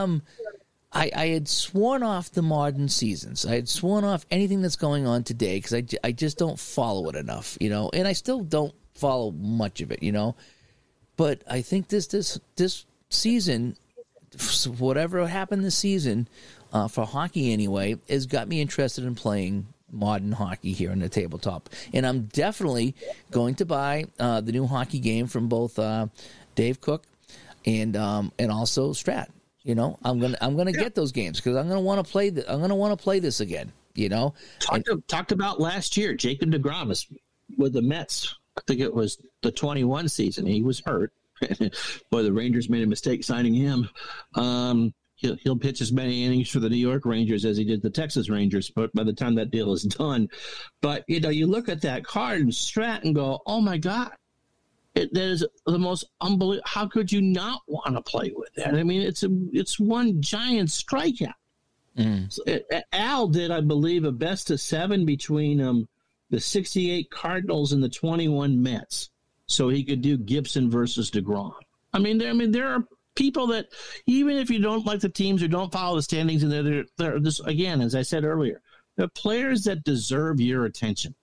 I had sworn off the modern seasons. I had sworn off anything that's going on today because I just don't follow it enough, you know, and I still don't follow much of it, you know. But I think this season, whatever happened this season, for hockey anyway, has got me interested in playing modern hockey here in the tabletop. And I'm definitely going to buy the new hockey game from both Dave Cook and also Strat. You know, I'm gonna get those games because I'm gonna want to play. I'm gonna want to play this again. You know, talked about last year, Jacob deGrom with the Mets. I think it was the 21 season. He was hurt. Boy, the Rangers made a mistake signing him. He'll pitch as many innings for the New York Rangers as he did the Texas Rangers. But by the time that deal is done, but you know, you look at that card and Strat and go, oh my God. That is the most unbelievable. How could you not want to play with that? I mean, it's one giant strikeout. So Al did, I believe, a best of 7 between the 68 Cardinals and the 21 Mets, so he could do Gibson versus deGrom. I mean, there are people that even if you don't like the teams or don't follow the standings, and they're just, again, as I said earlier, they're players that deserve your attention.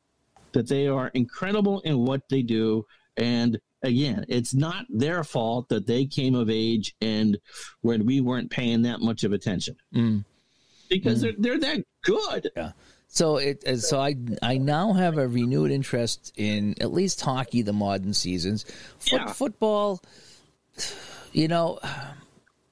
That they are incredible in what they do. And again, it's not their fault that they came of age and when we weren't paying that much of attention because they're that good. Yeah. So I now have a renewed interest in at least hockey, the modern seasons. Football, you know,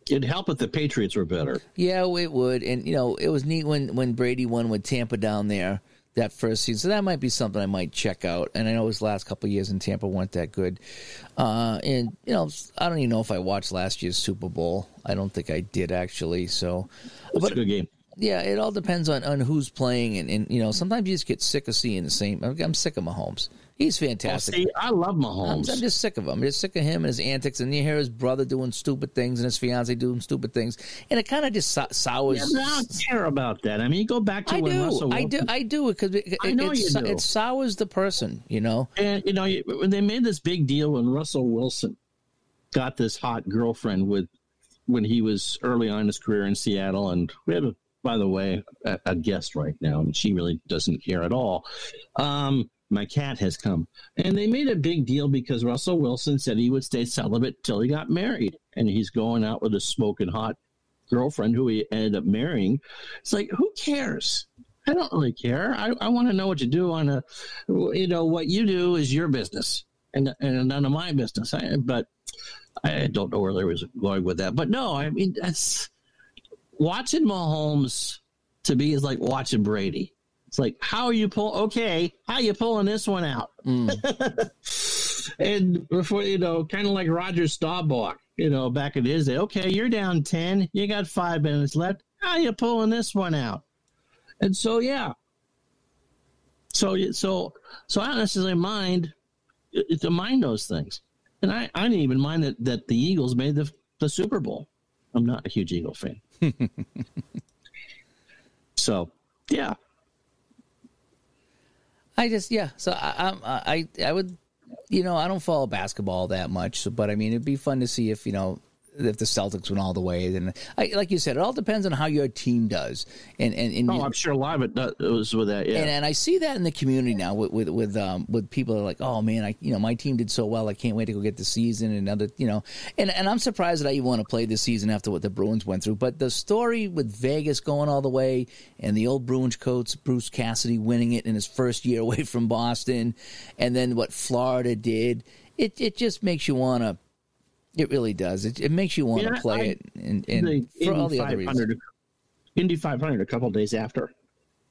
it'd help if the Patriots were better. Yeah, it would. And you know, it was neat when Brady won with Tampa down there. That first season, so that might be something I might check out. And I know his last couple of years in Tampa weren't that good. And you know, I don't even know if I watched last year's Super Bowl. I don't think I did actually. So, it's a good game. Yeah, it all depends on who's playing, and you know, sometimes you just get sick of seeing the same. I'm sick of Mahomes. He's fantastic. See, I love Mahomes. I'm just sick of him. I'm just sick of him and his antics, and you hear his brother doing stupid things and his fiance doing stupid things, and it kind of just sours. Yeah, I don't care about that. I mean, you go back to when Russell Wilson. I do because it sours the person, you know. And you know, when they made this big deal when Russell Wilson got this hot girlfriend when he was early on in his career in Seattle, and we have by the way, a guest right now, and she really doesn't care at all. My cat has come. And they made a big deal because Russell Wilson said he would stay celibate till he got married. And he's going out with a smoking hot girlfriend who he ended up marrying. It's like, who cares? I don't really care. I want to know what you do on what you do is your business and none of my business. But I don't know where they was going with that. But no, I mean, that's... Watching Mahomes to me is like watching Brady. It's like, how you pulling this one out? And before, kind of like Roger Staubach, back in his day, okay, you're down 10, you got 5 minutes left. How you pulling this one out? And so, yeah. So I don't necessarily mind those things. And I didn't even mind that the Eagles made the Super Bowl. I'm not a huge Eagle fan. So, yeah. So I would, I don't follow basketball that much, but I mean, it'd be fun to see if the Celtics went all the way. Then, like you said, it all depends on how your team does. And I'm sure a lot of it was with that. Yeah, and I see that in the community now with people that are like, oh man, my team did so well, I can't wait to go get the season and other, and I'm surprised that I even want to play this season after what the Bruins went through. But the story with Vegas going all the way and the old Bruins coach Bruce Cassidy winning it in his first year away from Boston, and then what Florida did. it just makes you want to. It really does. It makes you want to play it, and for all the other reasons. Indy 500 a couple of days after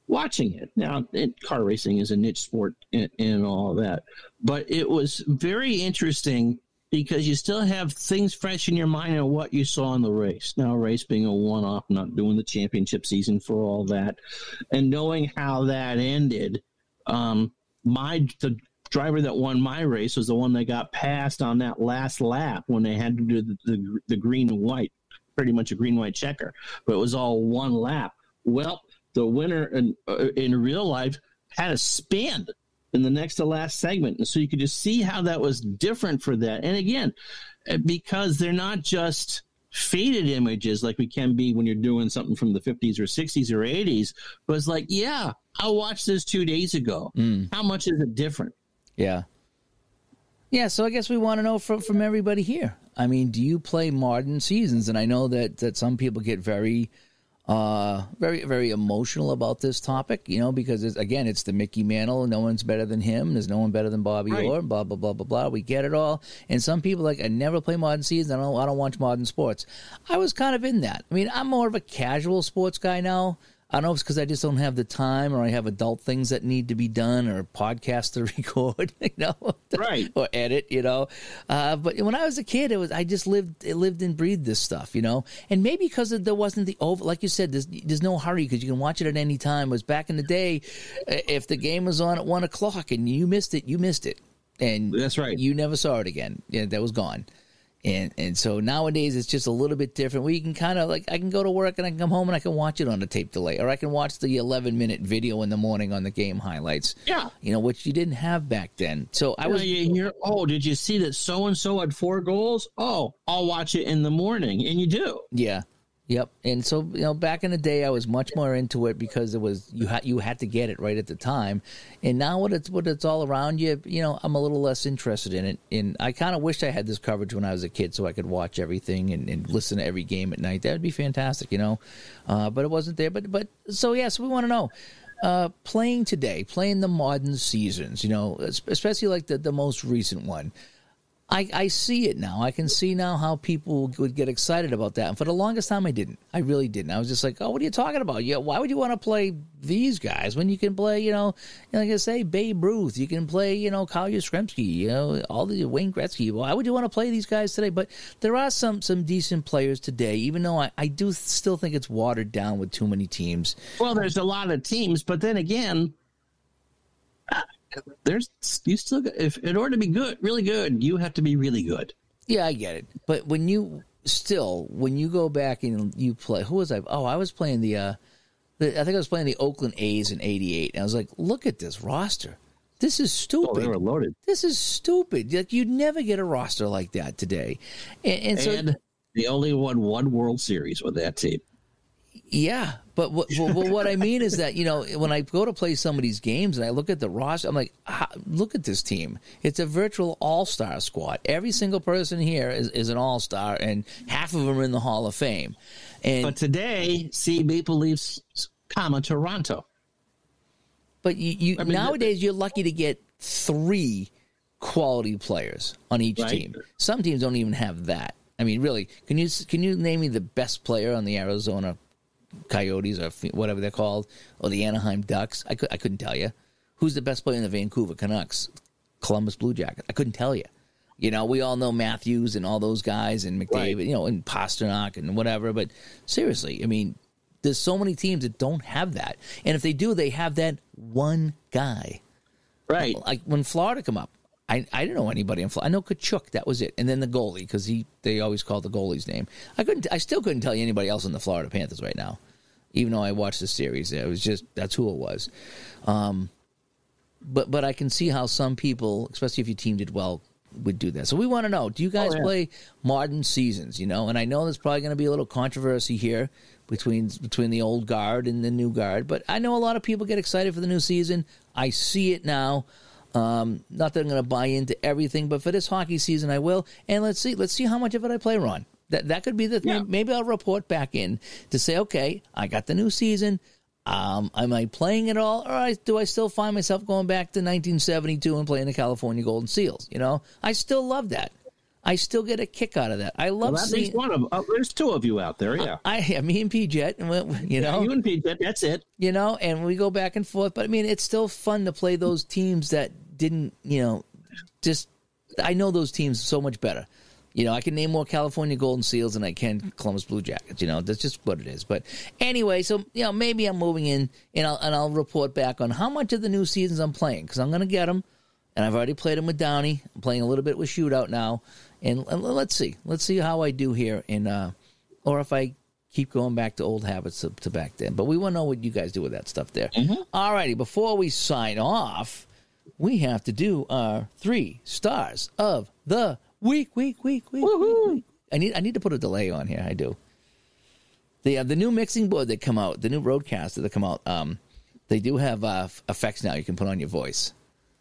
watching it. Now, car racing is a niche sport and all that, but it was very interesting because you still have things fresh in your mind of what you saw in the race. Now, a race being a one-off, not doing the championship season for all that, and knowing how that ended. The driver that won my race was the one that got passed on that last lap when they had to do the green and white, pretty much a green-white checker, but it was all one lap. Well, the winner in real life had a spin in the next to last segment. And so you could just see how that was different for that. And again, because they're not just faded images like we can be when you're doing something from the 50s or 60s or 80s, but it's like, yeah, I watched this 2 days ago. How much is it different? Yeah. Yeah, so I guess we want to know from everybody here. I mean, do you play modern seasons? And I know that some people get very, very emotional about this topic, because, it's the Mickey Mantle. No one's better than him. There's no one better than Bobby Orr, blah, blah, blah, blah, blah. We get it all. And some people I never play modern seasons. I don't watch modern sports. I was kind of in that. I mean, I'm more of a casual sports guy now. I don't know if it's because I just don't have the time, or I have adult things that need to be done, or podcasts to record, right, or edit, But when I was a kid, I just lived and breathed this stuff, And maybe because there wasn't like you said, there's no hurry because you can watch it at any time. It was back in the day, if the game was on at 1:00 and you missed it, and that's right, you never saw it again. Yeah, that was gone. And so nowadays it's just a little bit different where you can kind of I can go to work and I can come home and I can watch it on a tape delay, or I can watch the 11-minute video in the morning on the game highlights. Yeah. Which you didn't have back then. So you hear, did you see that so-and-so had 4 goals? Oh, I'll watch it in the morning. And you do. Yeah. Yep. And so, back in the day, I was much more into it because it was you had to get it right at the time. And now when it's all around you, I'm a little less interested in it. And I kind of wished I had this coverage when I was a kid so I could watch everything and listen to every game at night. That would be fantastic, But it wasn't there. But so we want to know. Playing the modern seasons, especially like the most recent one. I see it now. I can see now how people would get excited about that. And for the longest time, I didn't. I really didn't. I was just like, oh, what are you talking about? Yeah, why would you want to play these guys when you can play, like I say, Babe Ruth. You can play, Kyle Yastrzemski, all the Wayne Gretzky. Why would you want to play these guys today? But there are some decent players today, even though I do still think it's watered down with too many teams. Well, there's a lot of teams, but then again, if in order to be good, really good, you have to be really good. Yeah, I get it. But when you go back and you play, who was I? Oh, I was playing I think I was playing the Oakland A's in '88, and I was like, look at this roster. This is stupid. Oh, they were loaded. This is stupid. Like, you'd never get a roster like that today. And they only won 1 World Series with that team. Yeah, but what I mean is that, when I go to play some of these games and I look at the roster, I'm like, look at this team. It's a virtual all-star squad. Every single person here is an all-star, and half of them are in the Hall of Fame. But today, Maple Leafs, Toronto. But nowadays, you're lucky to get 3 quality players on each team. Some teams don't even have that. I mean, really, can you name me the best player on the Arizona Coyotes or whatever they're called, or the Anaheim Ducks? I couldn't tell you. Who's the best player in the Vancouver Canucks? Columbus Blue Jackets? I couldn't tell you. We all know Matthews and all those guys and McDavid, and Pasternak and whatever. But seriously, I mean, there's so many teams that don't have that. And if they do, they have that one guy. Right. Like when Florida come up, I didn't know anybody in Florida. I know Kachuk, that was it. And then the goalie, because they always called the goalie's name. I still couldn't tell you anybody else in the Florida Panthers right now, even though I watched the series. It was just, that's who it was. But I can see how some people, especially if your team did well, would do that. So we want to know, do you guys play modern seasons, And I know there's probably going to be a little controversy here between the old guard and the new guard. But I know a lot of people get excited for the new season. I see it now. Not that I'm going to buy into everything, but for this hockey season, I will. And let's see how much of it I play, Ron. That could be the thing. Yeah. Maybe I'll report back in to say, okay, I got the new season. Am I playing it all, or do I still find myself going back to 1972 and playing the California Golden Seals? You know, I still love that. I still get a kick out of that. I love seeing. There's two of you out there, yeah. Me and P-Jet, you know. You and P-Jet, that's it. You know, and we go back and forth. But, I mean, it's still fun to play those teams that didn't, you know, I know those teams so much better. You know, I can name more California Golden Seals than I can Columbus Blue Jackets. You know, that's just what it is. But anyway, so, you know, maybe I'm moving in, and I'll report back on how much of the new seasons I'm playing, because I'm going to get them. And I've already played them with Downey. I'm playing a little bit with Shootout now. And let's see how I do here, and or if I keep going back to old habits to back then. But we want to know what you guys do with that stuff there. Mm-hmm. All righty, before we sign off, we have to do our 3 stars of the week. Woohoo! I need to put a delay on here. I do. The new mixing board that come out, the new Roadcaster that come out, they do have effects now you can put on your voice.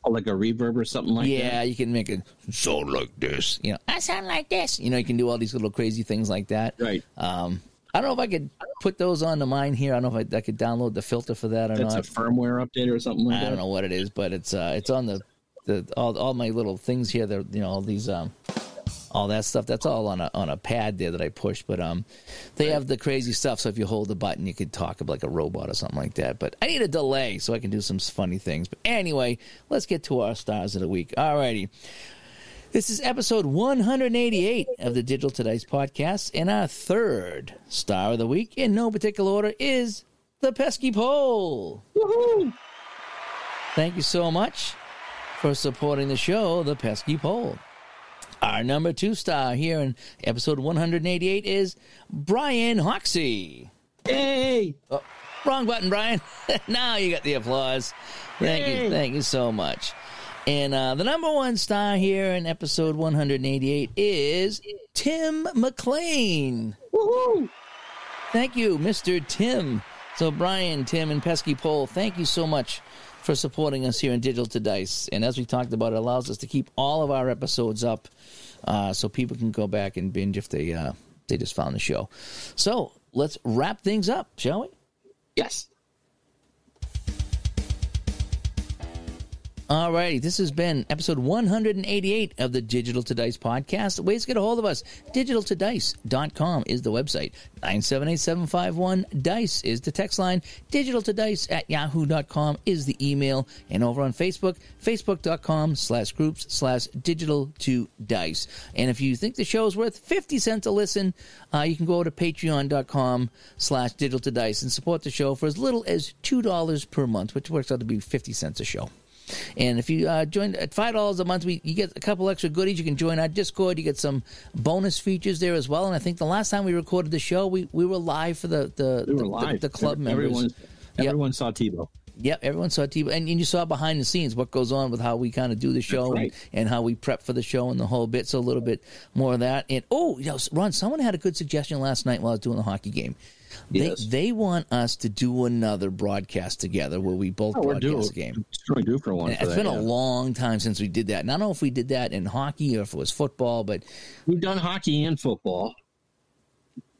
Oh, like a reverb or something like that? Yeah, you can make it sound like this. You know, I sound like this. You know, you can do all these little crazy things like that. Right. I don't know if I could put those onto mine here. I don't know if I could download the filter for that or not. It's a firmware update or something like that? I don't know what it is, but it's on all my little things here. They're, you know, all these all that stuff. That's all on a pad there that I push. But they have the crazy stuff. So if you hold the button, you could talk like a robot or something like that. But I need a delay so I can do some funny things. But anyway, let's get to our stars of the week. All righty. This is episode 188 of the Digital to Dice podcast, and our third star of the week, in no particular order, is the Pesky Pole. Woohoo! Thank you so much for supporting the show, the Pesky Pole. Our number 2 star here in episode 188 is Brian Hoxie. Hey! Oh, wrong button, Brian. Now you got the applause. Thank you so much. And the number 1 star here in episode 188 is Tim McLean. Woohoo! Thank you, Mr. Tim. So Brian, Tim, and Pesky Pole, thank you so much for supporting us here in Digital to Dice. And as we talked about, it allows us to keep all of our episodes up so people can go back and binge if they just found the show. So let's wrap things up, shall we? Yes. All righty, this has been episode 188 of the Digital to Dice podcast. Ways to get a hold of us, digitaltodice.com is the website. 978-751-DICE is the text line. digitaltodice@yahoo.com is the email. And over on Facebook, facebook.com/groups/digital2dice. And if you think the show is worth 50 cents a listen, you can go over to patreon.com/digitaltodice and support the show for as little as $2 per month, which works out to be 50 cents a show. And if you join at $5 a month, you get a couple extra goodies. You can join our Discord. You get some bonus features there as well. And I think the last time we recorded the show, we were live for the club members. Everyone saw Tebow. Yep, everyone saw Tebow. And you saw behind the scenes what goes on with how we kind of do the show and how we prep for the show and the whole bit. So a little bit more of that. And, Ron, someone had a good suggestion last night while I was doing the hockey game. Yes. They want us to do another broadcast together where we both broadcast the game. We're due for one. It's been a long time since we did that. And I don't know if we did that in hockey or if it was football, but we've done hockey and football.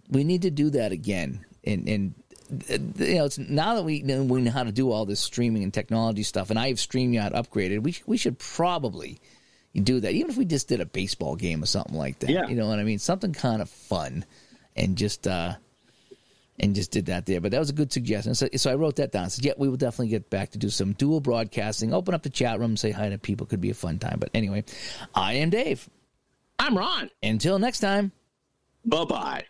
We need to do that again. And it's now that we know how to do all this streaming and technology stuff, and I have StreamYard upgraded, we should probably do that, even if we just did a baseball game or something like that. Yeah. You know what I mean? Something kind of fun, and just did that there. But that was a good suggestion. So I wrote that down. I said, yeah, we will definitely get back to do some dual broadcasting, open up the chat room, say hi to people. Could be a fun time. But anyway, I am Dave. I'm Ron. Until next time. Bye-bye.